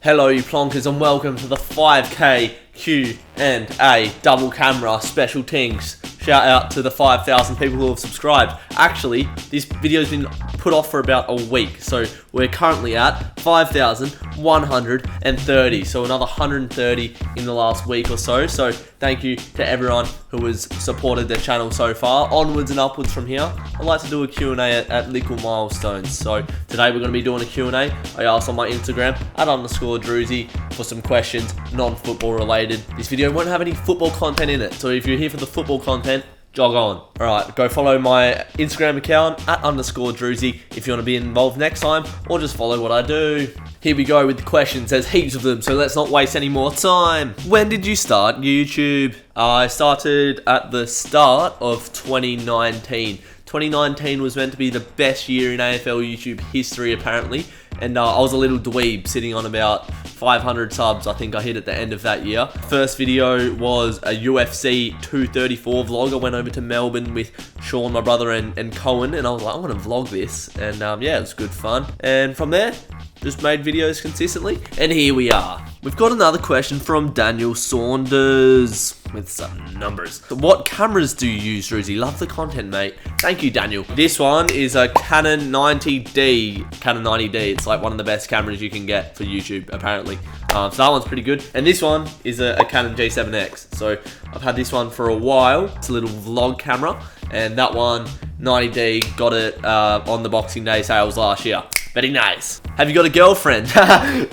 Hello you plonkers and welcome to the 5k Q&A double camera special things. Shout out to the 5,000 people who have subscribed. Actually, this video's been put off for about a week, so we're currently at 5,130, so another 130 in the last week or so. So thank you to everyone who has supported the channel so far. Onwards and upwards from here. I'd like to do a Q&A at little milestones. So today we're going to be doing a Q&A. I asked on my Instagram @_Drewzy for some questions, non-football related. This video won't have any football content in it, so if you're here for the football content, jog on. Alright, go follow my Instagram account @_Drewzy if you want to be involved next time, or just follow what I do. Here we go with the questions. There's heaps of them, so let's not waste any more time. When did you start YouTube? I started at the start of 2019. 2019 was meant to be the best year in AFL YouTube history, apparently. And I was a little dweeb sitting on about 500 subs, I think I hit at the end of that year. First video was a UFC 234 vlog. I went over to Melbourne with Sean, my brother, and Cohen, and I was like, I'm gonna vlog this. And yeah, it was good fun. And from there, just made videos consistently. And here we are. We've got another question from Daniel Saunders with some numbers. What cameras do you use, Drewzy? Love the content, mate. Thank you, Daniel. This one is a Canon 90D. Canon 90D. It's like one of the best cameras you can get for YouTube, apparently. So that one's pretty good. And this one is a Canon G7X. So I've had this one for a while. It's a little vlog camera. And that one, 90D, got it on the Boxing Day sales last year. Very nice. Have you got a girlfriend?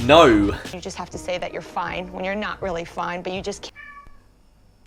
No. You just have to say that you're fine when you're not really fine, but you just can't.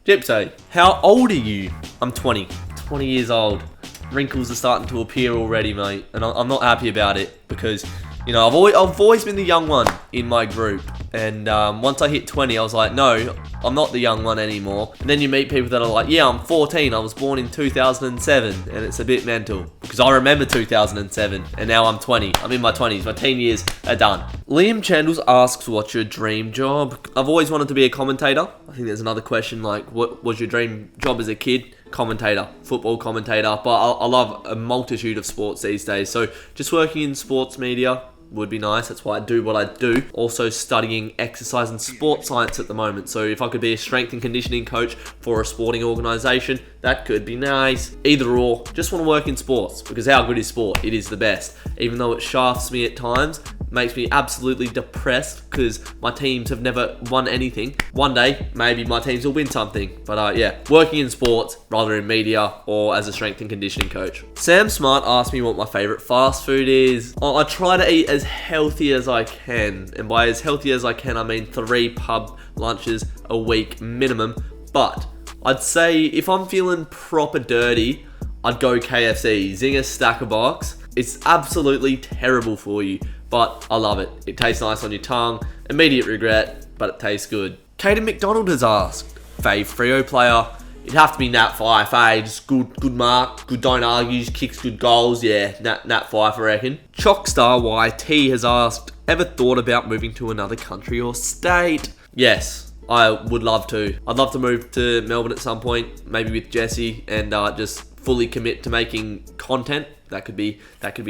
Gypsy, how old are you? I'm 20. 20 years old. Wrinkles are starting to appear already, mate. And I'm not happy about it because, you know, I've always been the young one in my group. And once I hit 20, I was like, no, I'm not the young one anymore. And then you meet people that are like, yeah, I'm 14. I was born in 2007. And it's a bit mental because I remember 2007 and now I'm 20. I'm in my 20s. My teen years are done. Liam Chandles asks, what's your dream job? I've always wanted to be a commentator. I think there's another question like, what was your dream job as a kid? Commentator, football commentator. But I love a multitude of sports these days. So just working in sports media would be nice. That's why I do what I do. Also studying exercise and sports science at the moment. So if I could be a strength and conditioning coach for a sporting organisation, that could be nice. Either or, just want to work in sports because how good is sport? It is the best. Even though it shafts me at times, makes me absolutely depressed because my teams have never won anything. One day, maybe my teams will win something. But yeah, working in sports rather in media or as a strength and conditioning coach. Sam Smart asked me what my favourite fast food is. I try to eat as healthy as I can. And by as healthy as I can, I mean 3 pub lunches a week minimum. But I'd say if I'm feeling proper dirty, I'd go KFC. Zinger Stacker Box. It's absolutely terrible for you, but I love it. It tastes nice on your tongue. Immediate regret, but it tastes good. Caden McDonald has asked, fave Freo player. It'd have to be Nat Fife, just good mark, good don't argue, kicks good goals. Yeah, Nat Fife, I reckon. Chockstar YT has asked, ever thought about moving to another country or state? Yes. I would love to. I'd love to move to Melbourne at some point, maybe with Jesse, and just fully commit to making content. That could be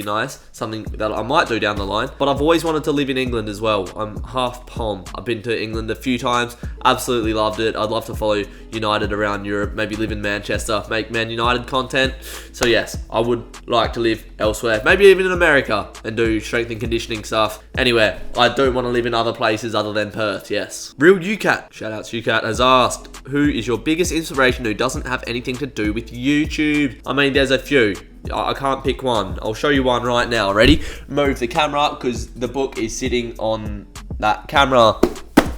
nice. Something that I might do down the line. But I've always wanted to live in England as well. I'm half Pom. I've been to England a few times. Absolutely loved it. I'd love to follow United around Europe. Maybe live in Manchester. Make Man United content. So yes, I would like to live elsewhere. Maybe even in America and do strength and conditioning stuff. Anywhere. I don't want to live in other places other than Perth, yes. Real UCAT, shout out to UCAT, has asked, who is your biggest inspiration who doesn't have anything to do with YouTube? I mean, there's a few. I can't pick one. I'll show you one right now. Ready? Move the camera because the book is sitting on that camera.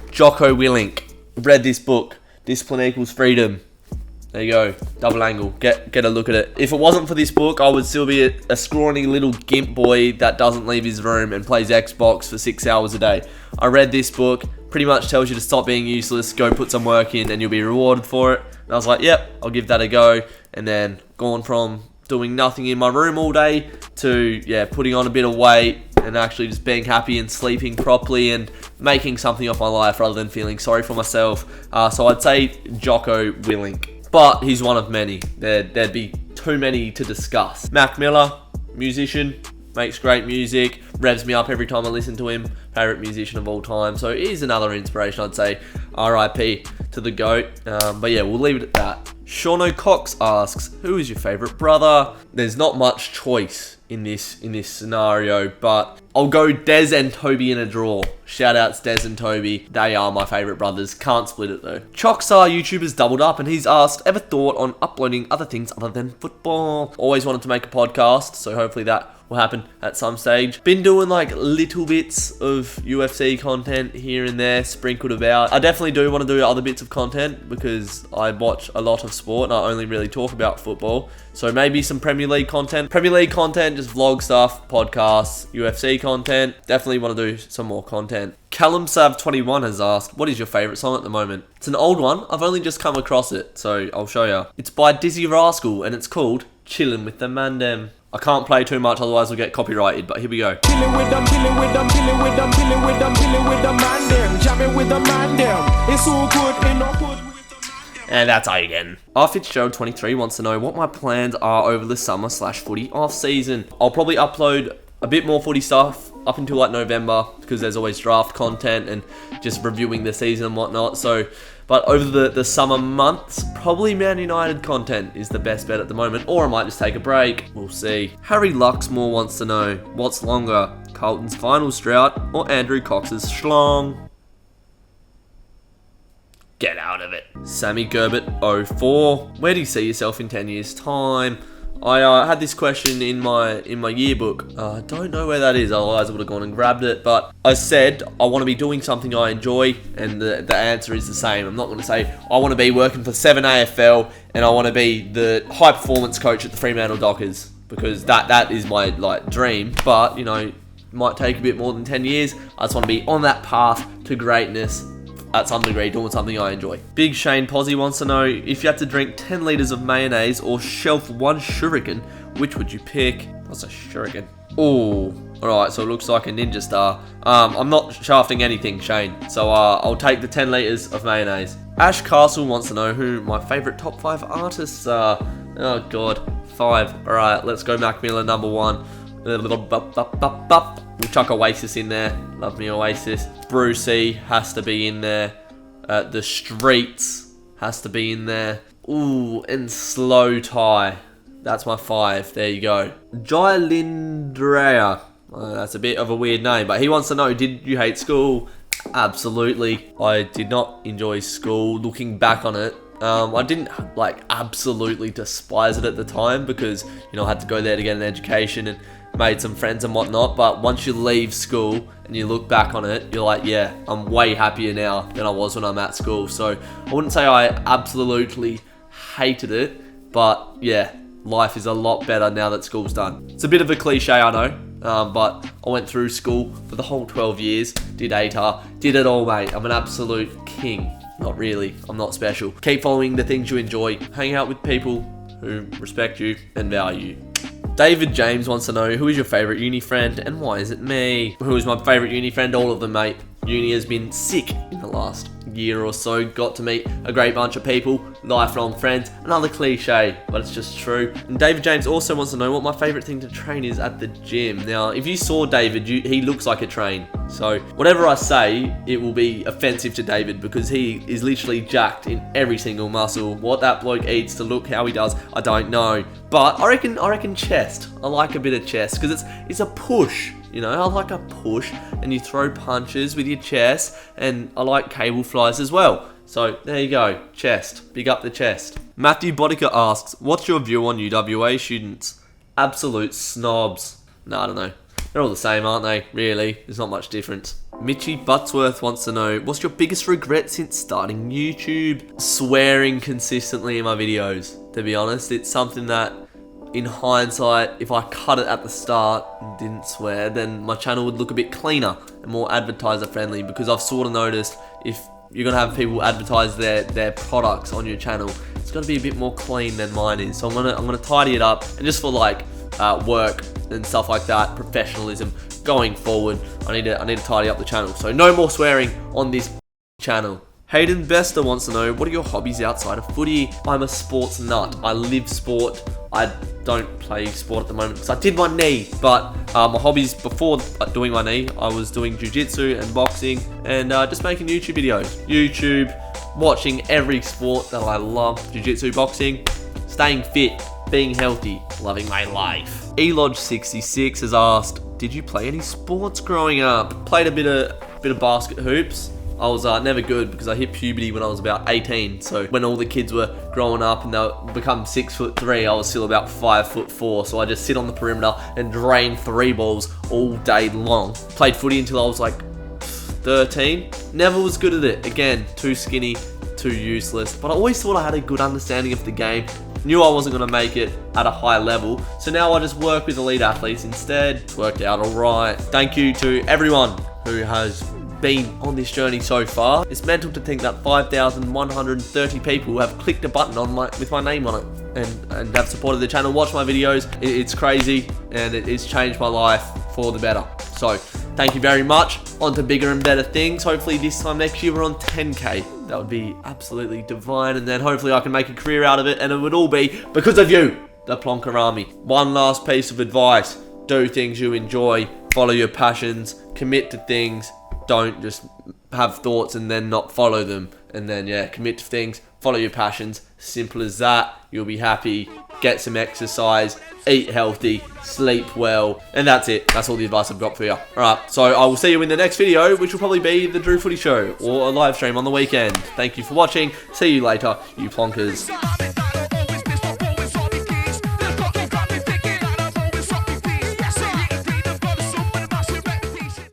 Jocko Willink. Read this book. Discipline Equals Freedom. There you go. Double angle. Get a look at it. If it wasn't for this book, I would still be a scrawny little gimp boy that doesn't leave his room and plays Xbox for 6 hours a day. I read this book. Pretty much tells you to stop being useless, go put some work in, and you'll be rewarded for it. And I was like, yep, I'll give that a go. And then gone from doing nothing in my room all day to, yeah, putting on a bit of weight and actually just being happy and sleeping properly and making something of my life rather than feeling sorry for myself. So I'd say Jocko Willink. But he's one of many. There'd be too many to discuss. Mac Miller, musician, makes great music, revs me up every time I listen to him. Favourite musician of all time. So he's another inspiration, I'd say. RIP to the GOAT. But yeah, we'll leave it at that. Shauno Cox asks, who is your favourite brother? There's not much choice in this scenario, but I'll go Des and Toby in a draw. Shout outs Des and Toby. They are my favourite brothers. Can't split it though. Choxar YouTuber's doubled up and he's asked, ever thought on uploading other things other than football? Always wanted to make a podcast, so hopefully that will happen at some stage. Been doing like little bits of UFC content here and there, sprinkled about. I definitely do want to do other bits of content because I watch a lot of sport and I only really talk about football. So maybe some Premier League content. Premier League content, just vlog stuff, podcasts, UFC content. Definitely want to do some more content. Callum Sav 21 has asked, what is your favourite song at the moment? It's an old one. I've only just come across it, so I'll show you. It's by Dizzy Rascal and it's called Chillin' with the Mandem. I can't play too much, otherwise we'll get copyrighted, but here we go. Chillin' with them, chillin' with them, chillin' with them, chillin' with them, chillin' with the man them, jamming with the man them. It's so good in the hood with the man them. And that's how you get. R Fitzgerald 23 wants to know what my plans are over the summer/footy off season. I'll probably upload a bit more footy stuff up until like November because there's always draft content and just reviewing the season and whatnot. So, but over the summer months, probably Man United content is the best bet at the moment, or I might just take a break. We'll see. Harry Luxmore wants to know, what's longer, Carlton's finals drought or Andrew Cox's schlong? Get out of it. Sammy Gerbert 04, where do you see yourself in 10 years' time? I had this question in my yearbook. I don't know where that is, otherwise I would have gone and grabbed it. But I said I want to be doing something I enjoy, and the answer is the same. I'm not going to say I want to be working for 7AFL and I want to be the high performance coach at the Fremantle Dockers, because that is my like dream. But you know, it might take a bit more than 10 years. I just want to be on that path to greatness. At some degree, doing something I enjoy. Big Shane Posey wants to know, if you had to drink 10 litres of mayonnaise or shelf one shuriken, which would you pick? What's a shuriken? Oh, alright, so it looks like a ninja star. I'm not shafting anything, Shane, so I'll take the 10 litres of mayonnaise. Ash Castle wants to know who my favourite top 5 artists are. Oh god, 5. Alright, let's go Mac Miller number 1. We'll chuck Oasis in there. Love me Oasis. Drewzy has to be in there. The Streets has to be in there. Ooh, and Slow Tie. That's my 5. There you go. Jai Lindrea. That's a bit of a weird name, but he wants to know, did you hate school? Absolutely. I did not enjoy school. Looking back on it, I didn't like absolutely despise it at the time because, you know, I had to go there to get an education and made some friends and whatnot. But once you leave school and you look back on it, you're like, yeah, I'm way happier now than I was when I'm at school. So I wouldn't say I absolutely hated it, but yeah, life is a lot better now that school's done. It's a bit of a cliche, I know, but I went through school for the whole 12 years, did ATAR, did it all, mate. I'm an absolute king. Not really, I'm not special. Keep following the things you enjoy, hang out with people who respect you and value you. David James wants to know, who is your favourite uni friend and why is it me? Who is my favourite uni friend? All of them, mate. Uni has been sick in the last year or so. Got to meet a great bunch of people, lifelong friends. Another cliche, but it's just true. And David James also wants to know what my favourite thing to train is at the gym. Now, if you saw David, he looks like a train. So whatever I say, it will be offensive to David because he is literally jacked in every single muscle. What that bloke eats to look how he does, I don't know. But I reckon chest. I like a bit of chest because it's a push. You know, I like a push and you throw punches with your chest, and I like cable flies as well. So there you go, chest. Big up the chest. Matthew Bodica asks, what's your view on UWA students? Absolute snobs. No, I don't know. They're all the same, aren't they? Really, there's not much difference. Mitchie Buttsworth wants to know, what's your biggest regret since starting YouTube? Swearing consistently in my videos, to be honest. It's something that, in hindsight, if I cut it at the start and didn't swear, then my channel would look a bit cleaner and more advertiser friendly, because I've sort of noticed if you're going to have people advertise their products on your channel, it's got to be a bit more clean than mine is. So I'm gonna tidy it up, and just for like work and stuff like that, professionalism going forward, I need to tidy up the channel. So no more swearing on this channel. Hayden Bester wants to know, what are your hobbies outside of footy? I'm a sports nut. I live sport. I don't play sport at the moment because I did my knee. But my hobbies before doing my knee, I was doing jiu-jitsu and boxing and just making YouTube videos. YouTube, watching every sport that I love. Jiu-jitsu, boxing, staying fit, being healthy, loving my life. Elodge66 has asked, did you play any sports growing up? Played a bit of basket hoops. I was never good because I hit puberty when I was about 18. So when all the kids were growing up and they become 6'3", I was still about 5'4". So I just sit on the perimeter and drain 3 balls all day long. Played footy until I was like 13. Never was good at it. Again, too skinny, too useless. But I always thought I had a good understanding of the game. Knew I wasn't going to make it at a high level. So now I just work with elite athletes instead. It's worked out alright. Thank you to everyone who has been on this journey so far. It's mental to think that 5,130 people have clicked a button on with my name on it and have supported the channel, watched my videos. It's crazy and it's changed my life for the better. So thank you very much. On to bigger and better things. Hopefully this time next year we're on 10k. That would be absolutely divine, and then hopefully I can make a career out of it, and it would all be because of you, the Plonker Army. One last piece of advice: do things you enjoy, follow your passions, commit to things. Don't just have thoughts and then not follow them. And then, yeah, commit to things, follow your passions. Simple as that. You'll be happy. Get some exercise, eat healthy, sleep well. And that's it. That's all the advice I've got for you. Alright, so I will see you in the next video, which will probably be the Drew Footy Show or a live stream on the weekend. Thank you for watching. See you later, you plonkers.